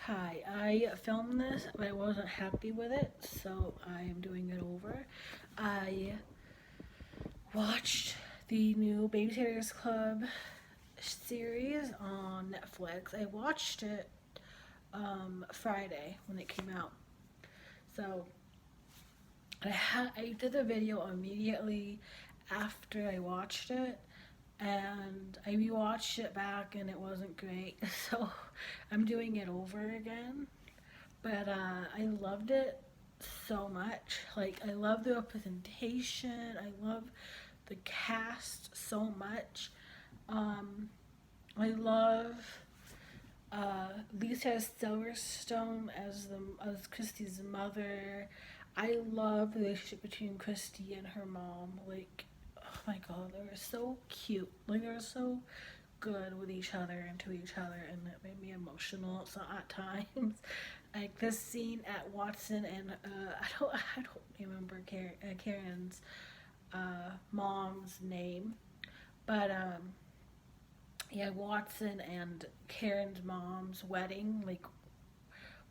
Hi, I filmed this, but I wasn't happy with it, so I am doing it over. I watched the new Babysitters Club series on Netflix. I watched it Friday when it came out. So I did the video immediately after I watched it, and I rewatched it back, and it wasn't great. So I'm doing it over again. But I loved it so much. Like, I love the representation. I love the cast so much. Um, I love Lisa Silverstone as Christy's mother. I love the relationship between Christy and her mom. Like, oh my god, they were so cute. Like, they were so good with each other and to each other, and it made me emotional so at times. Like this scene at Watson and I don't remember Karen's mom's name, but yeah, Watson and Karen's mom's wedding, like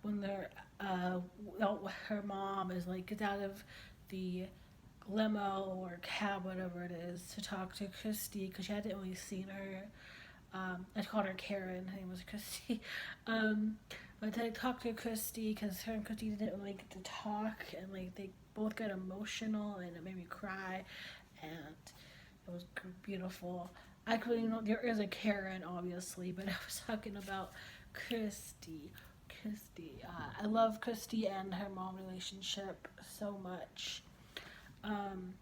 when they're her mom is like gets out of the limo or cab, whatever it is, to talk to Christy because she hadn't really seen her. I called her Karen. Her name was Christy. Um, but I talked to Christy because her and Christy didn't really get to talk, and like they both got emotional, and it made me cry, and it was beautiful. Actually, there is a Karen, obviously, but I was talking about Christy. Christy. I love Christy and her mom relationship so much. Um,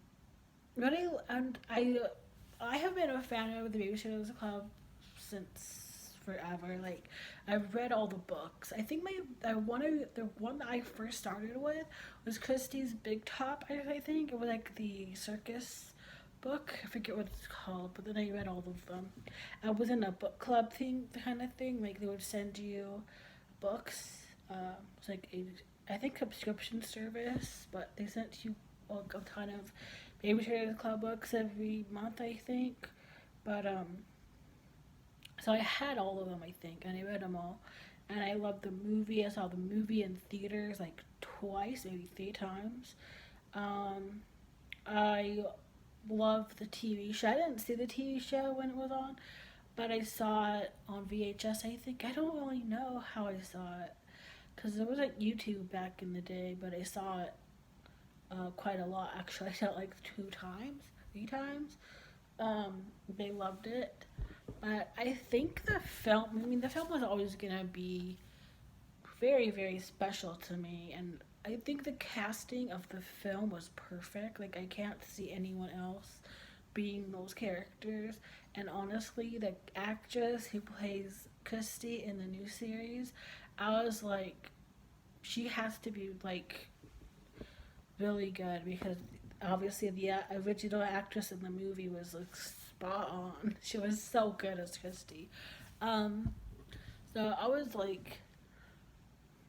really, and I have been a fan of the Babysitters Club since forever. Like, I've read all the books. I think the one that I first started with was Christie's Big Top. I think it was like the circus book. I forget what it's called, but then I read all of them. I was in a book club thing, kind of thing. Like they would send you books. It's like I think subscription service, but they sent you a ton of Babysitters Club books every month, I think. But so I had all of them, I think, and I read them all. And I loved the movie. I saw the movie in theaters like twice, maybe three times. Um, I love the TV show. I didn't see the TV show when it was on, but I saw it on VHS, I think. I don't really know how I saw it because it was like YouTube back in the day, but I saw it quite a lot actually. I saw it like two times, three times. They loved it, but I think the film. I mean, the film was always gonna be very, very special to me, and I think the casting of the film was perfect. Like, I can't see anyone else being those characters. And honestly, the actress who plays Christy in the new series, I was like, she has to be like really good because obviously the original actress in the movie was like spot on. She was so good as Christy. Um, so I was like,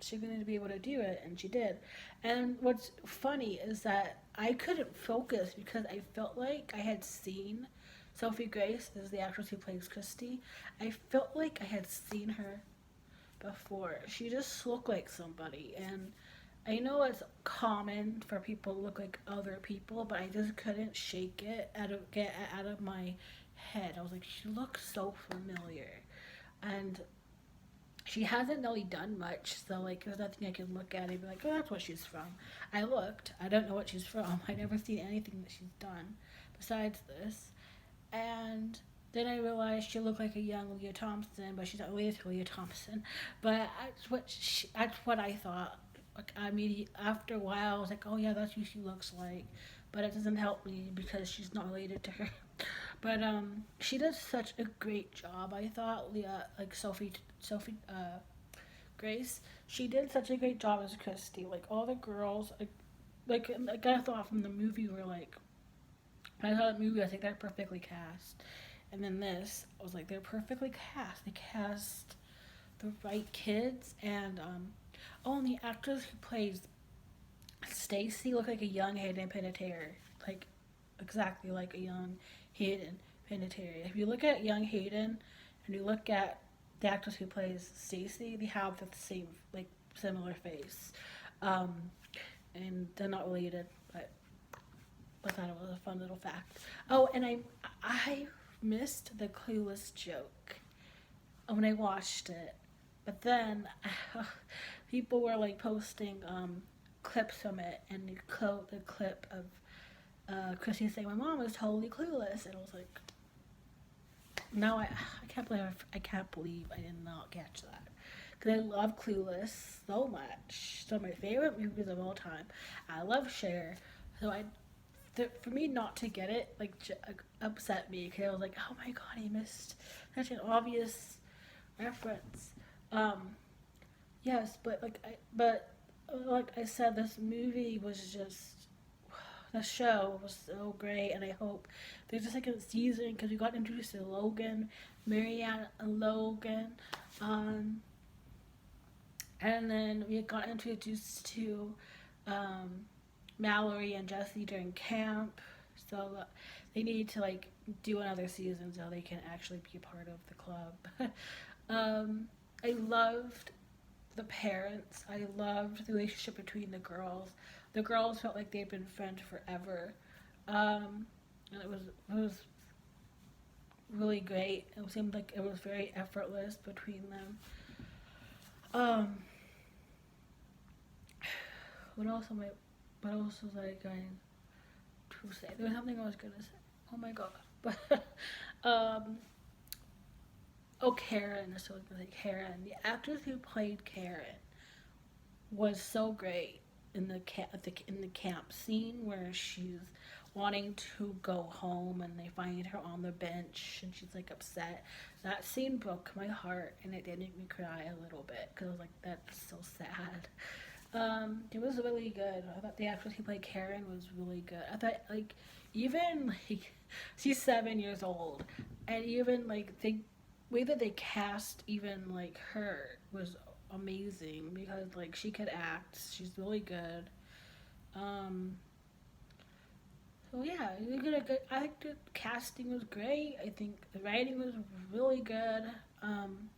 she going to be able to do it, and she did. And what's funny is that I couldn't focus because I felt like I had seen Sophie Grace is the actress who plays Christy. I felt like I had seen her before. She just looked like somebody, and I know it's common for people to look like other people, but I just couldn't shake it get it out of my head. I was like, she looks so familiar, and she hasn't really done much. So like, there's nothing I can look at and be like, oh, that's what she's from. I looked. I don't know what she's from. I never seen anything that she's done besides this, and then I realized she looked like a young Leah Thompson, but she's not related to Leah Thompson. But that's what I thought. Like I mean, after a while, I was like, oh yeah, that's who she looks like. But it doesn't help me because she's not related to her. But she does such a great job. I thought Leah, like Sophie Grace, she did such a great job as Christy. Like all the girls, like I thought from the movie were like when I saw the movie, I was like, they're perfectly cast. And then this, I was like, they're perfectly cast. They cast the right kids. And, oh, and the actress who plays Stacy looked like a young Hayden Panettiere. Like, exactly like a young Hayden Panettiere. If you look at young Hayden and you look at the actress who plays Stacy, they have the same, like, similar face. Um, and they're not related, but I thought it was a fun little fact. Oh, and I missed the Clueless joke when I watched it, but then people were like posting clips from it, and the clip of Christy saying my mom was totally clueless, and I was like, no, I can't believe I did not catch that. Because I love Clueless so much. So my favorite movies of all time. I love Cher. So for me not to get it, like, upset me. Because I was like, oh my god, I missed such an obvious reference. Um, yes, but like I said, this movie was just, the show was so great, and I hope there's a second season because we got introduced to Logan, Marianne, and Logan, um, and then we got introduced to um, Mallory and Jesse during camp. So they need to, like, do another season so they can actually be a part of the club. I loved the parents. I loved the relationship between the girls. The girls felt like they'd been friends forever, and it was really great. It seemed like it was very effortless between them. Um, what else am I? What else was I going to say? There was something I was gonna say. Oh my god! But oh, Karen. So I was gonna say Karen. The actress who played Karen was so great in the camp scene where she's wanting to go home and they find her on the bench and she's like upset. That scene broke my heart and it did make me cry a little bit because I was like, that's so sad. It was really good. I thought the actress who played Karen was really good. I thought, like, even like she's 7 years old, and even like the way that they cast even like her was amazing because like she could act. She's really good. Um, so yeah, we got a good. I think the casting was great. I think the writing was really good. Um,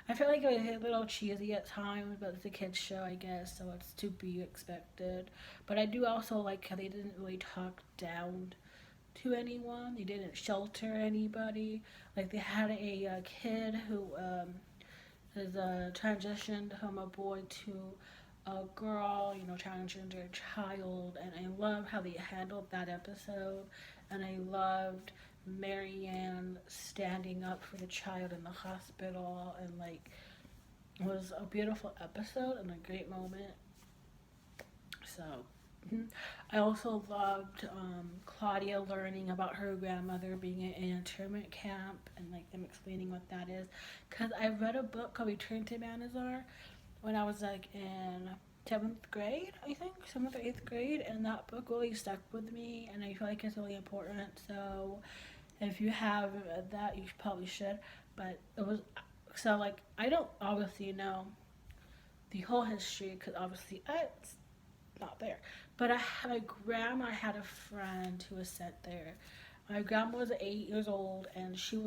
I feel like it was a little cheesy at times, but it's a kids show, I guess, so it's to be expected. But I do also like how they didn't really talk down to anyone. They didn't shelter anybody. Like they had a kid who is transitioned from a boy to a girl, transgender child, and I love how they handled that episode, and I loved Marianne standing up for the child in the hospital, and like it was a beautiful episode and a great moment. So I also loved Claudia learning about her grandmother being in an internment camp and like them explaining what that is. Cause I read a book called Return to Manazar when I was like in seventh grade, I think, seventh or eighth grade, and that book really stuck with me, and I feel like it's really important. So if you have that, you probably should. But it was so like I don't obviously know the whole history because obviously it's not there. But my grandma had a friend who was sent there. My grandma was 8 years old, and she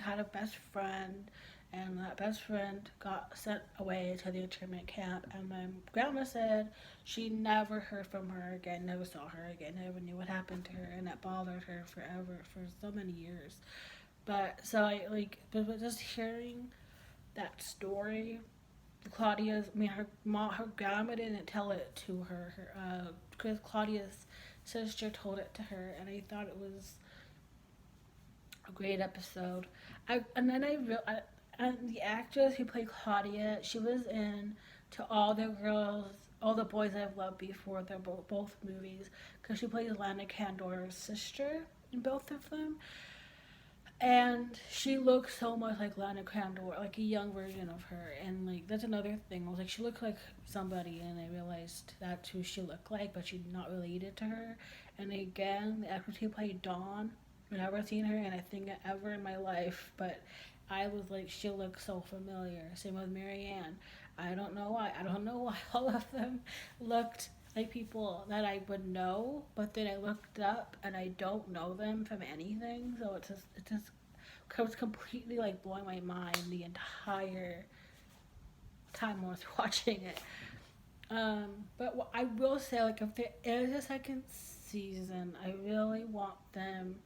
had a best friend, and that best friend got sent away to the internment camp. And my grandma said she never heard from her again, never saw her again, never knew what happened to her, and that bothered her forever for so many years. But so but just hearing that story, her grandma didn't tell it to her. Because Claudia's sister told it to her, and I thought it was a great episode. And the actress who played Claudia, she was in to all the boys I've loved before. They're both movies because she plays Lana Candor's sister in both of them. And she looks so much like Lana Crandall, like a young version of her. And like that's another thing. I was like, she looked like somebody, and I realized that's who she looked like, but she's not related to her. And again, the actress who played Dawn, I've never seen her in a thing ever in my life, but I was like, she looks so familiar. Same with Marianne. I don't know why. I don't know why all of them looked like people that I would know, but then I looked up and I don't know them from anything. So it just was completely like blowing my mind the entire time I was watching it. But I will say, like, if there is a second season, I really want them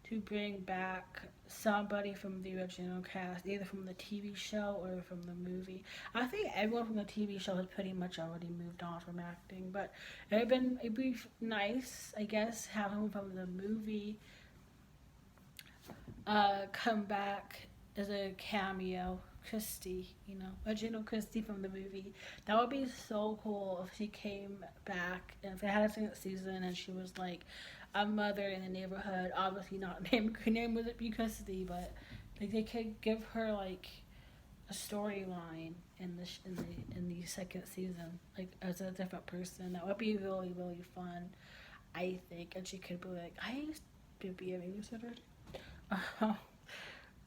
to bring back somebody from the original cast, either from the TV show or from the movie. I think everyone from the TV show has pretty much already moved on from acting, but it'd be nice, I guess, having from the movie come back as a cameo. Christy, original Christy from the movie. That would be so cool if she came back and if they had a second season and she was like a mother in the neighborhood. Obviously, not named her name wouldn't be Christy, but like they could give her like a storyline in the second season, like as a different person. That would be really really fun, I think. And she could be like, I used to be a babysitter.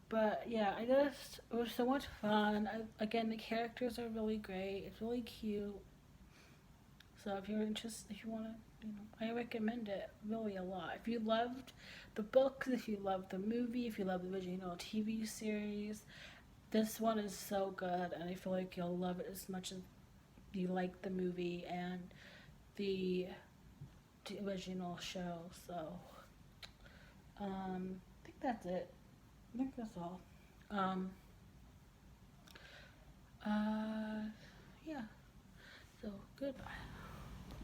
But yeah, it was so much fun. Again, the characters are really great. It's really cute. So if you're interested, if you want to, I recommend it really a lot. If you loved the books, if you loved the movie, if you love the original TV series, this one is so good, and I feel like you'll love it as much as you like the movie and the, the original show. So, I think that's it. I think that's all. Um, uh, yeah. So goodbye.